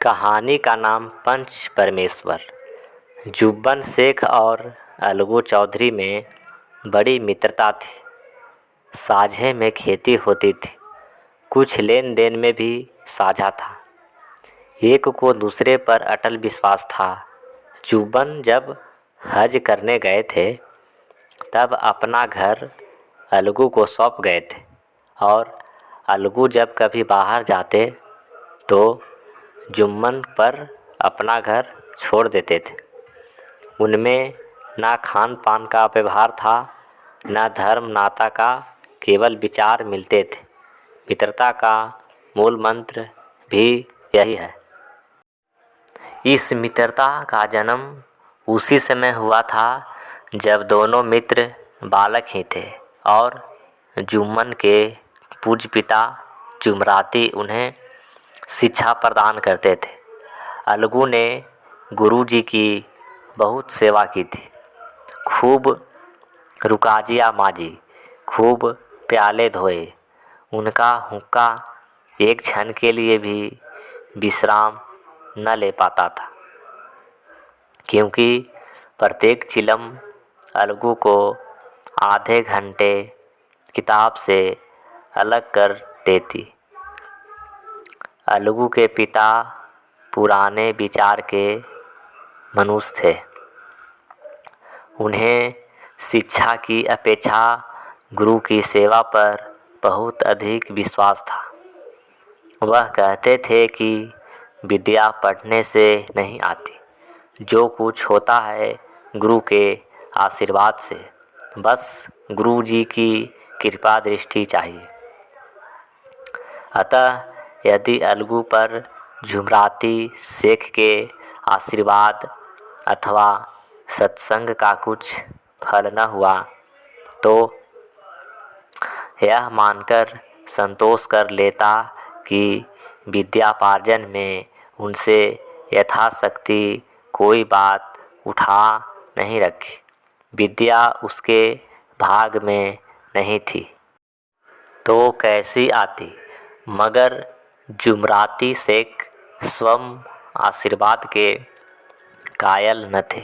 कहानी का नाम पंच परमेश्वर। जुब्बन शेख और अलगू चौधरी में बड़ी मित्रता थी। साझे में खेती होती थी, कुछ लेन देन में भी साझा था। एक को दूसरे पर अटल विश्वास था। जुब्बन जब हज करने गए थे तब अपना घर अलगू को सौंप गए थे और अलगू जब कभी बाहर जाते तो जुम्मन पर अपना घर छोड़ देते थे। उनमें ना खान पान का व्यवहार था, ना धर्म नाता का, केवल विचार मिलते थे। मित्रता का मूल मंत्र भी यही है। इस मित्रता का जन्म उसी समय हुआ था जब दोनों मित्र बालक ही थे और जुम्मन के पूज्य पिता जुमराती उन्हें शिक्षा प्रदान करते थे। अलगू ने गुरुजी की बहुत सेवा की थी, खूब रुकाजिया माजी, खूब प्याले धोए। उनका हुक्का एक क्षण के लिए भी विश्राम न ले पाता था, क्योंकि प्रत्येक चिलम अलगू को आधे घंटे किताब से अलग कर देती। अलगू के पिता पुराने विचार के मनुष्य थे। उन्हें शिक्षा की अपेक्षा गुरु की सेवा पर बहुत अधिक विश्वास था। वह कहते थे कि विद्या पढ़ने से नहीं आती, जो कुछ होता है गुरु के आशीर्वाद से। बस गुरु जी की कृपा दृष्टि चाहिए। अतः यदि अलगू पर जुमराती शेख के आशीर्वाद अथवा सत्संग का कुछ फल न हुआ तो यह मानकर संतोष कर लेता कि विद्यापार्जन में उनसे यथाशक्ति कोई बात उठा नहीं रखी। विद्या उसके भाग में नहीं थी तो कैसी आती। मगर जुमराती शेख स्वयं आशीर्वाद के कायल न थे।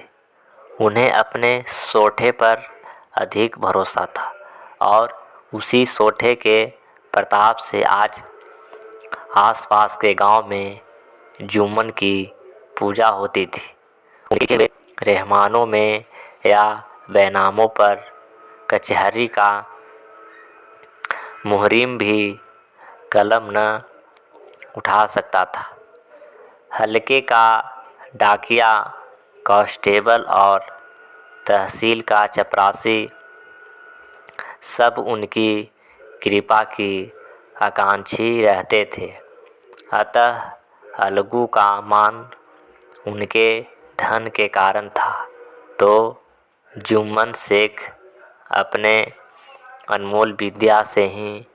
उन्हें अपने सोठे पर अधिक भरोसा था और उसी सोठे के प्रताप से आज आसपास के गांव में जुम्मन की पूजा होती थी। उनके रहमानों में या बैनामों पर कचहरी का मुहरिम भी कलम न उठा सकता था। हल्के का डाकिया, कांस्टेबल और तहसील का चपरासी सब उनकी कृपा की आकांक्षी रहते थे। अतः अलगू का मान उनके धन के कारण था तो जुम्मन शेख अपने अनमोल विद्या से ही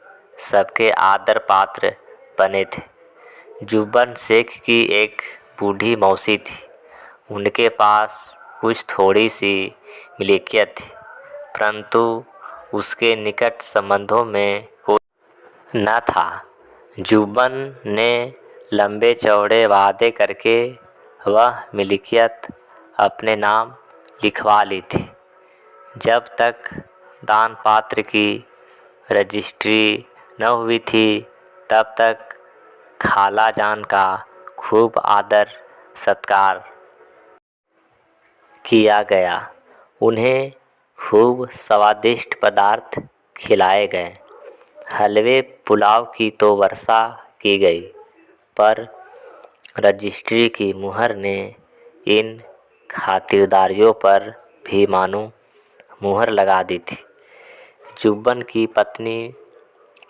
सबके आदर पात्र बने थे। जुब्बन शेख की एक बूढ़ी मौसी थी। उनके पास कुछ थोड़ी सी मिल्कियत थी, परंतु उसके निकट संबंधों में कोई न था। जुब्बन ने लंबे चौड़े वादे करके वह मिल्कियत अपने नाम लिखवा ली थी। जब तक दान पात्र की रजिस्ट्री न हुई थी तब तक खाला जान का खूब आदर सत्कार किया गया। उन्हें खूब स्वादिष्ट पदार्थ खिलाए गए। हलवे पुलाव की तो वर्षा की गई, पर रजिस्ट्री की मुहर ने इन खातिरदारियों पर भी मानो मुहर लगा दी थी। जुब्बन की पत्नी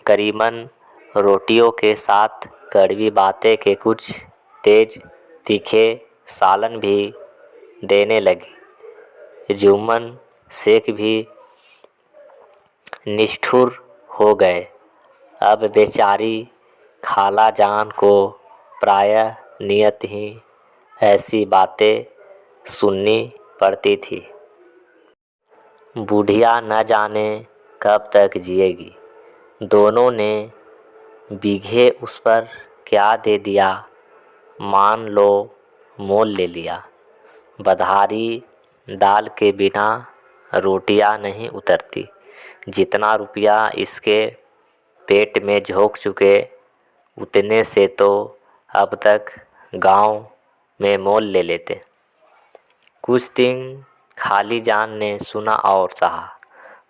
करीमन रोटियों के साथ कड़वी बातें के कुछ तेज तीखे सालन भी देने लगी। जुम्मन शेख भी निष्ठुर हो गए। अब बेचारी खाला जान को प्रायः नियत ही ऐसी बातें सुननी पड़ती थी। बुढ़िया न जाने कब तक जिएगी। दोनों ने बीघे उस पर क्या दे दिया, मान लो मोल ले लिया। बधारी दाल के बिना रोटियां नहीं उतरती। जितना रुपया इसके पेट में झोंक चुके, उतने से तो अब तक गांव में मोल ले लेते। कुछ दिन खाली जान ने सुना और सहा,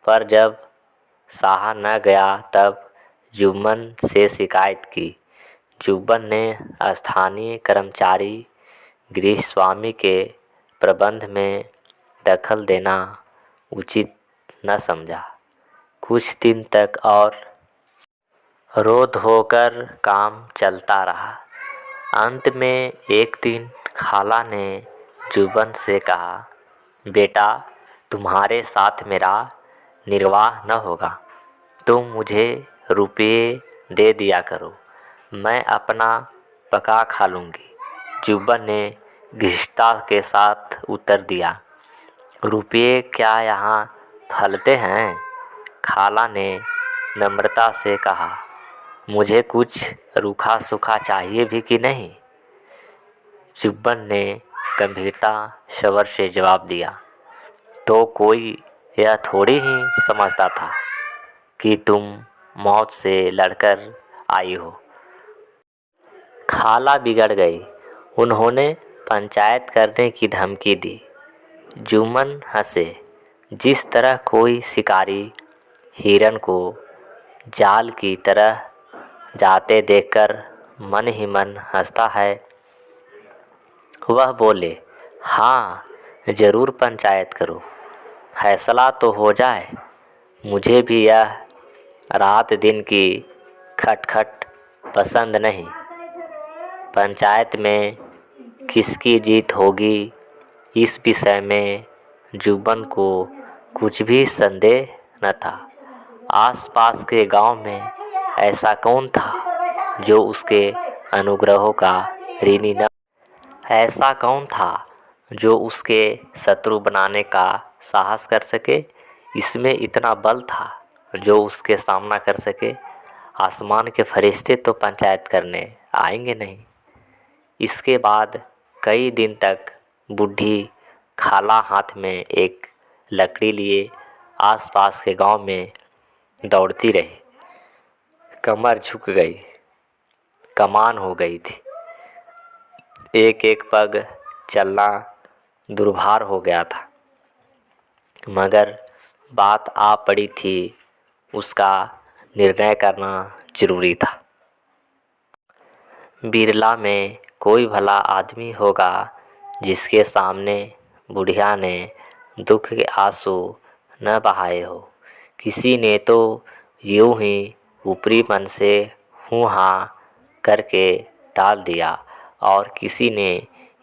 पर जब सहा न गया तब जुम्मन से शिकायत की। जुम्मन ने स्थानीय कर्मचारी गृहस्वामी के प्रबंध में दखल देना उचित न समझा। कुछ दिन तक और रोध होकर काम चलता रहा। अंत में एक दिन खाला ने जुम्मन से कहा, बेटा, तुम्हारे साथ मेरा निर्वाह न होगा। तुम मुझे रुपये दे दिया करो, मैं अपना पका खा लूँगी। जुम्मन ने घृष्टता के साथ उत्तर दिया, रुपये क्या यहाँ फलते हैं? खाला ने नम्रता से कहा, मुझे कुछ रूखा सूखा चाहिए भी कि नहीं? जुम्मन ने गंभीरता स्वर से जवाब दिया, तो कोई यह थोड़ी ही समझता था कि तुम मौत से लड़कर आई हो। खाला बिगड़ गई। उन्होंने पंचायत करने की धमकी दी। जुम्मन हंसे, जिस तरह कोई शिकारी हिरन को जाल की तरह जाते देखकर मन ही मन हंसता है। वह बोले, हाँ, जरूर पंचायत करो, फैसला तो हो जाए। मुझे भी यह रात दिन की खटखट पसंद नहीं। पंचायत में किसकी जीत होगी, इस विषय में जुम्मन को कुछ भी संदेह न था। आसपास के गांव में ऐसा कौन था जो उसके अनुग्रहों का ऋणी न, ऐसा कौन था जो उसके शत्रु बनाने का साहस कर सके? इसमें इतना बल था जो उसके सामना कर सके। आसमान के फरिश्ते तो पंचायत करने आएंगे नहीं। इसके बाद कई दिन तक बूढ़ी खाला हाथ में एक लकड़ी लिए आसपास के गांव में दौड़ती रही। कमर झुक गई, कमान हो गई थी। एक एक पग चलना दुर्भार हो गया था। मगर बात आ पड़ी थी, उसका निर्णय करना जरूरी था। बिरला में कोई भला आदमी होगा जिसके सामने बुढ़िया ने दुख के आंसू न बहाए हो। किसी ने तो यूं ही ऊपरी मन से हूँ हाँ करके टाल दिया और किसी ने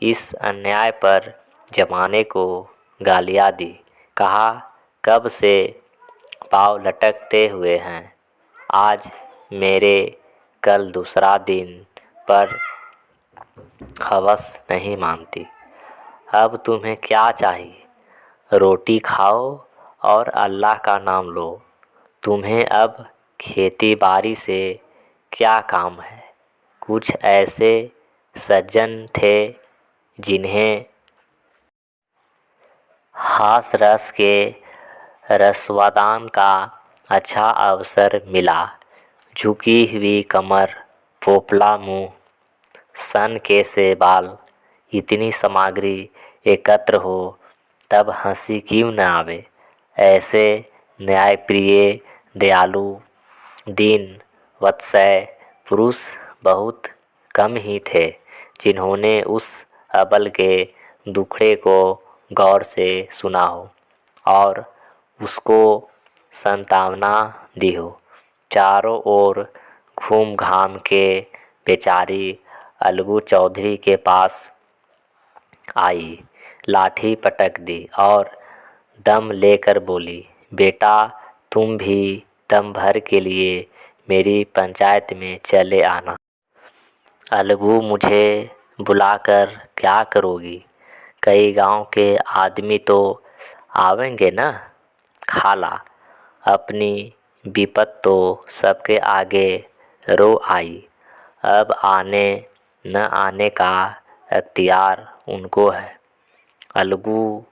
इस अन्याय पर जमाने को गालियाँ दी। कहा, कब से पाँव लटकते हुए हैं, आज मेरे कल दूसरा दिन, पर हवस नहीं मानती। अब तुम्हें क्या चाहिए? रोटी खाओ और अल्लाह का नाम लो। तुम्हें अब खेती बाड़ी से क्या काम है? कुछ ऐसे सज्जन थे जिन्हें हास रस के रसवादान का अच्छा अवसर मिला। झुकी हुई कमर, पोपला मुंह, सन के से बाल, इतनी सामग्री एकत्र हो तब हंसी क्यों न आवे। ऐसे न्यायप्रिय, दयालु, दीन वत्सल पुरुष बहुत कम ही थे जिन्होंने उस अबल के दुखड़े को गौर से सुना हो और उसको सांत्वना दी हो। चारों ओर घूम घाम के बेचारी अलगू चौधरी के पास आई, लाठी पटक दी और दम लेकर बोली, बेटा, तुम भी दम भर के लिए मेरी पंचायत में चले आना। अलगू, मुझे बुलाकर क्या करोगी? कई गांव के आदमी तो आवेंगे ना। खाला अपनी विपत तो सबके आगे रो आई। अब आने न आने का अख्तियार उनको है। अलगू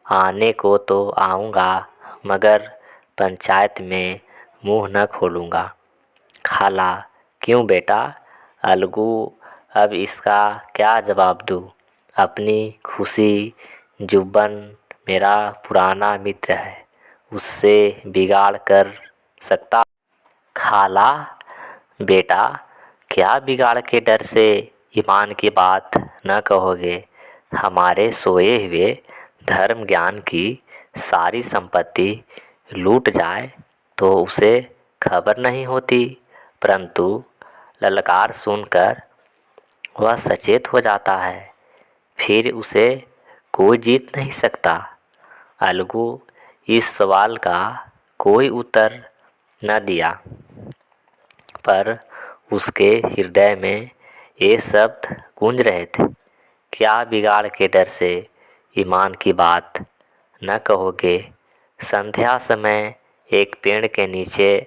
आने को तो आऊँगा, मगर पंचायत में मुँह न खोलूँगा। खाला, क्यों बेटा? अलगू, अब इसका क्या जवाब दूँ? अपनी खुशी जुब्बन मेरा पुराना मित्र है, उससे बिगाड़ कर सकता। खाला, बेटा क्या बिगाड़ के डर से ईमान की बात न कहोगे? हमारे सोए हुए धर्म ज्ञान की सारी संपत्ति लूट जाए तो उसे खबर नहीं होती, परंतु ललकार सुनकर वह सचेत हो जाता है, फिर उसे कोई जीत नहीं सकता। अलगू इस सवाल का कोई उत्तर न दिया, पर उसके हृदय में ये शब्द गूंज रहे थे, क्या बिगाड़ के डर से ईमान की बात न कहोगे? संध्या समय एक पेड़ के नीचे